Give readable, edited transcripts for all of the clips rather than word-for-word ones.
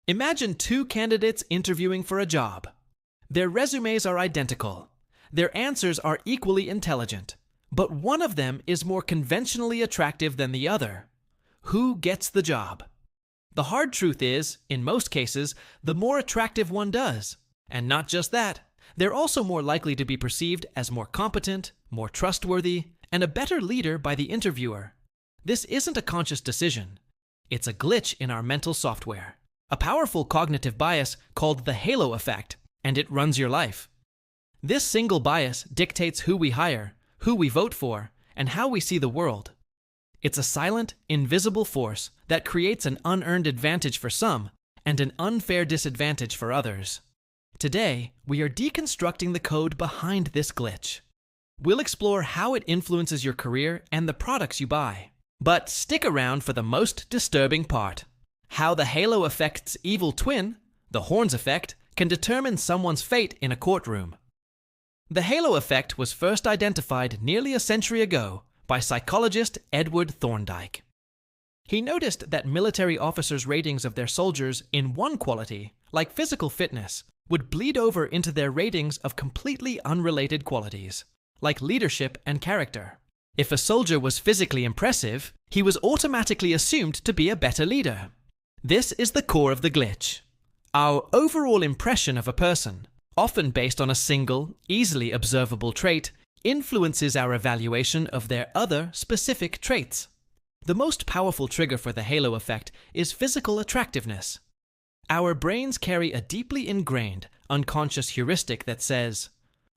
Imagine two candidates interviewing for a job. Their resumes are identical. Their answers are equally intelligent, but one of them is more conventionally attractive than the other. Who gets the job? The hard truth is, in most cases, the more attractive one does. And not just that, they're also more likely to be perceived as more competent, more trustworthy, and a better leader by the interviewer. This isn't a conscious decision. It's a glitch in our mental software, a powerful cognitive bias called the halo effect, and it runs your life. This single bias dictates who we hire, who we vote for, and how we see the world. It's a silent, invisible force that creates an unearned advantage for some and an unfair disadvantage for others. Today, we are deconstructing the code behind this glitch. We'll explore how it influences your career and the products you buy. But stick around for the most disturbing part: how the halo effect's evil twin, the horns effect, can determine someone's fate in a courtroom. The halo effect was first identified nearly a century ago by psychologist Edward Thorndike. He noticed that military officers' ratings of their soldiers in one quality, like physical fitness, would bleed over into their ratings of completely unrelated qualities, like leadership and character. If a soldier was physically impressive, he was automatically assumed to be a better leader. This is the core of the glitch. Our overall impression of a person, often based on a single, easily observable trait, influences our evaluation of their other specific traits. The most powerful trigger for the halo effect is physical attractiveness. Our brains carry a deeply ingrained, unconscious heuristic that says,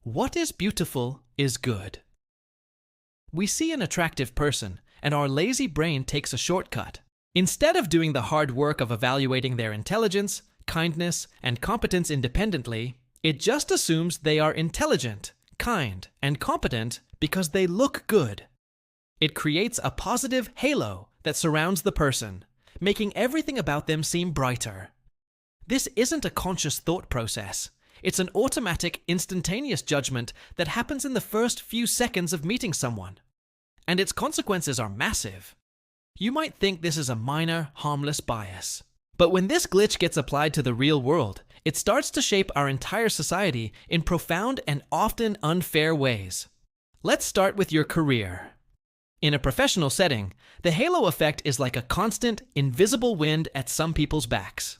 "What is beautiful is good." We see an attractive person, and our lazy brain takes a shortcut. Instead of doing the hard work of evaluating their intelligence, kindness, and competence independently, it just assumes they are intelligent, kind, and competent because they look good. It creates a positive halo that surrounds the person, making everything about them seem brighter. This isn't a conscious thought process. It's an automatic, instantaneous judgment that happens in the first few seconds of meeting someone. And its consequences are massive. You might think this is a minor, harmless bias. But when this glitch gets applied to the real world, it starts to shape our entire society in profound and often unfair ways. Let's start with your career. In a professional setting, the halo effect is like a constant, invisible wind at some people's backs.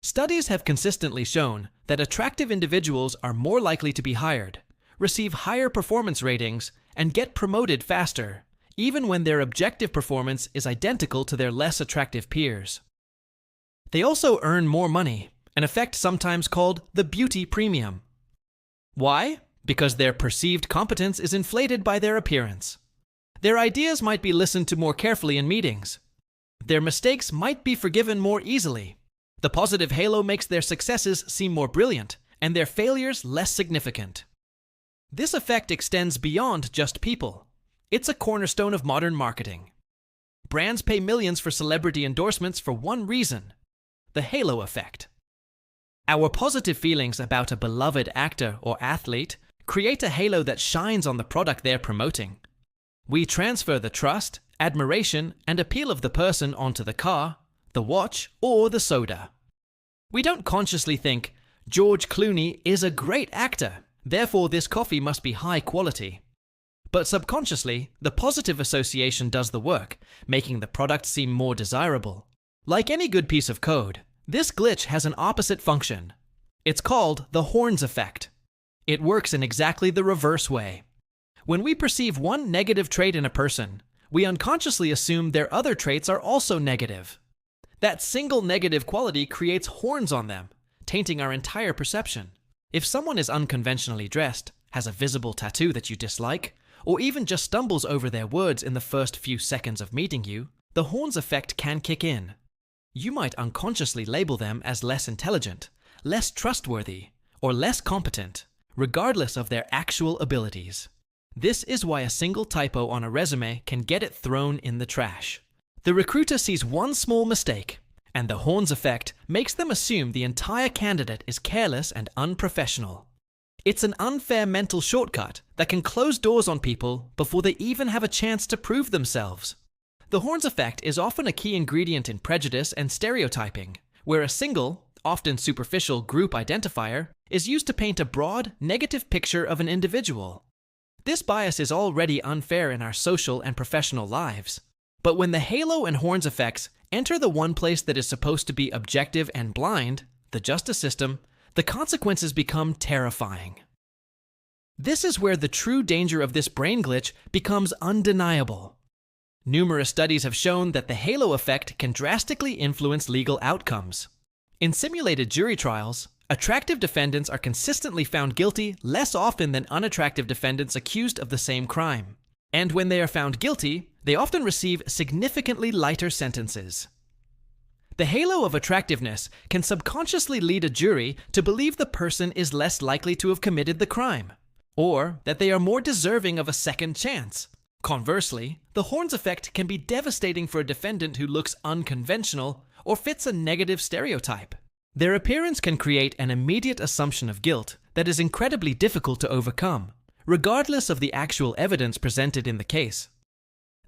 Studies have consistently shown that attractive individuals are more likely to be hired, receive higher performance ratings, and get promoted faster, even when their objective performance is identical to their less attractive peers. They also earn more money, an effect sometimes called the beauty premium. Why? Because their perceived competence is inflated by their appearance. Their ideas might be listened to more carefully in meetings. Their mistakes might be forgiven more easily. The positive halo makes their successes seem more brilliant, and their failures less significant. This effect extends beyond just people. It's a cornerstone of modern marketing. Brands pay millions for celebrity endorsements for one reason: the halo effect. Our positive feelings about a beloved actor or athlete create a halo that shines on the product they're promoting. We transfer the trust, admiration, and appeal of the person onto the car, the watch, or the soda. We don't consciously think, George Clooney is a great actor, therefore this coffee must be high quality. But subconsciously, the positive association does the work, making the product seem more desirable. Like any good piece of code, this glitch has an opposite function. It's called the horns effect. It works in exactly the reverse way. When we perceive one negative trait in a person, we unconsciously assume their other traits are also negative. That single negative quality creates horns on them, tainting our entire perception. If someone is unconventionally dressed, has a visible tattoo that you dislike, or even just stumbles over their words in the first few seconds of meeting you, the horns effect can kick in. You might unconsciously label them as less intelligent, less trustworthy, or less competent, regardless of their actual abilities. This is why a single typo on a resume can get it thrown in the trash. The recruiter sees one small mistake, and the horns effect makes them assume the entire candidate is careless and unprofessional. It's an unfair mental shortcut that can close doors on people before they even have a chance to prove themselves. The horns effect is often a key ingredient in prejudice and stereotyping, where a single, often superficial group identifier is used to paint a broad, negative picture of an individual. This bias is already unfair in our social and professional lives. But when the halo and horns effects enter the one place that is supposed to be objective and blind, the justice system, the consequences become terrifying. This is where the true danger of this brain glitch becomes undeniable. Numerous studies have shown that the halo effect can drastically influence legal outcomes. In simulated jury trials, attractive defendants are consistently found guilty less often than unattractive defendants accused of the same crime. And when they are found guilty, they often receive significantly lighter sentences. The halo of attractiveness can subconsciously lead a jury to believe the person is less likely to have committed the crime, or that they are more deserving of a second chance. Conversely, the horns effect can be devastating for a defendant who looks unconventional or fits a negative stereotype. Their appearance can create an immediate assumption of guilt that is incredibly difficult to overcome, regardless of the actual evidence presented in the case.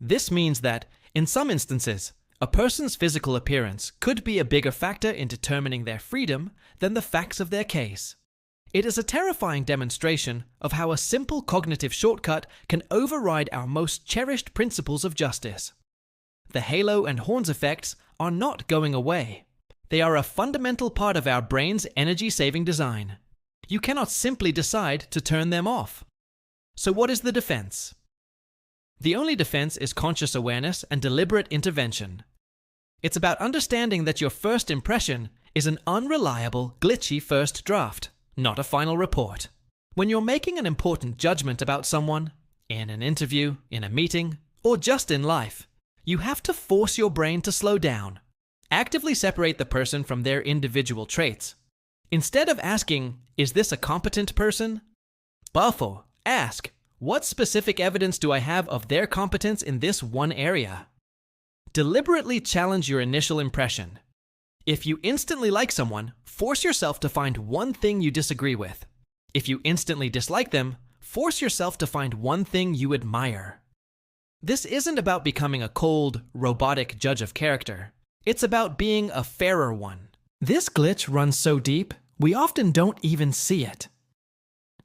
This means that, in some instances, a person's physical appearance could be a bigger factor in determining their freedom than the facts of their case. It is a terrifying demonstration of how a simple cognitive shortcut can override our most cherished principles of justice. The halo and horns effects are not going away. They are a fundamental part of our brain's energy-saving design. You cannot simply decide to turn them off. So what is the defense? The only defense is conscious awareness and deliberate intervention. It's about understanding that your first impression is an unreliable, glitchy first draft, not a final report. When you're making an important judgment about someone, in an interview, in a meeting, or just in life, you have to force your brain to slow down. Actively separate the person from their individual traits. Instead of asking, "Is this a competent person?" Therefore, ask, "What specific evidence do I have of their competence in this one area?" Deliberately challenge your initial impression. If you instantly like someone, force yourself to find one thing you disagree with. If you instantly dislike them, force yourself to find one thing you admire. This isn't about becoming a cold, robotic judge of character. It's about being a fairer one. This glitch runs so deep, we often don't even see it.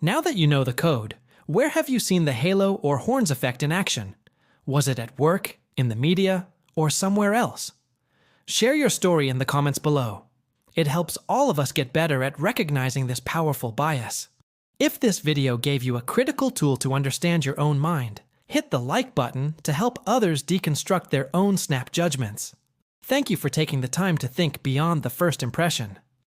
Now that you know the code, where have you seen the halo or horns effect in action? Was it at work, in the media, or somewhere else? Share your story in the comments below. It helps all of us get better at recognizing this powerful bias. If this video gave you a critical tool to understand your own mind, hit the like button to help others deconstruct their own snap judgments. Thank you for taking the time to think beyond the first impression.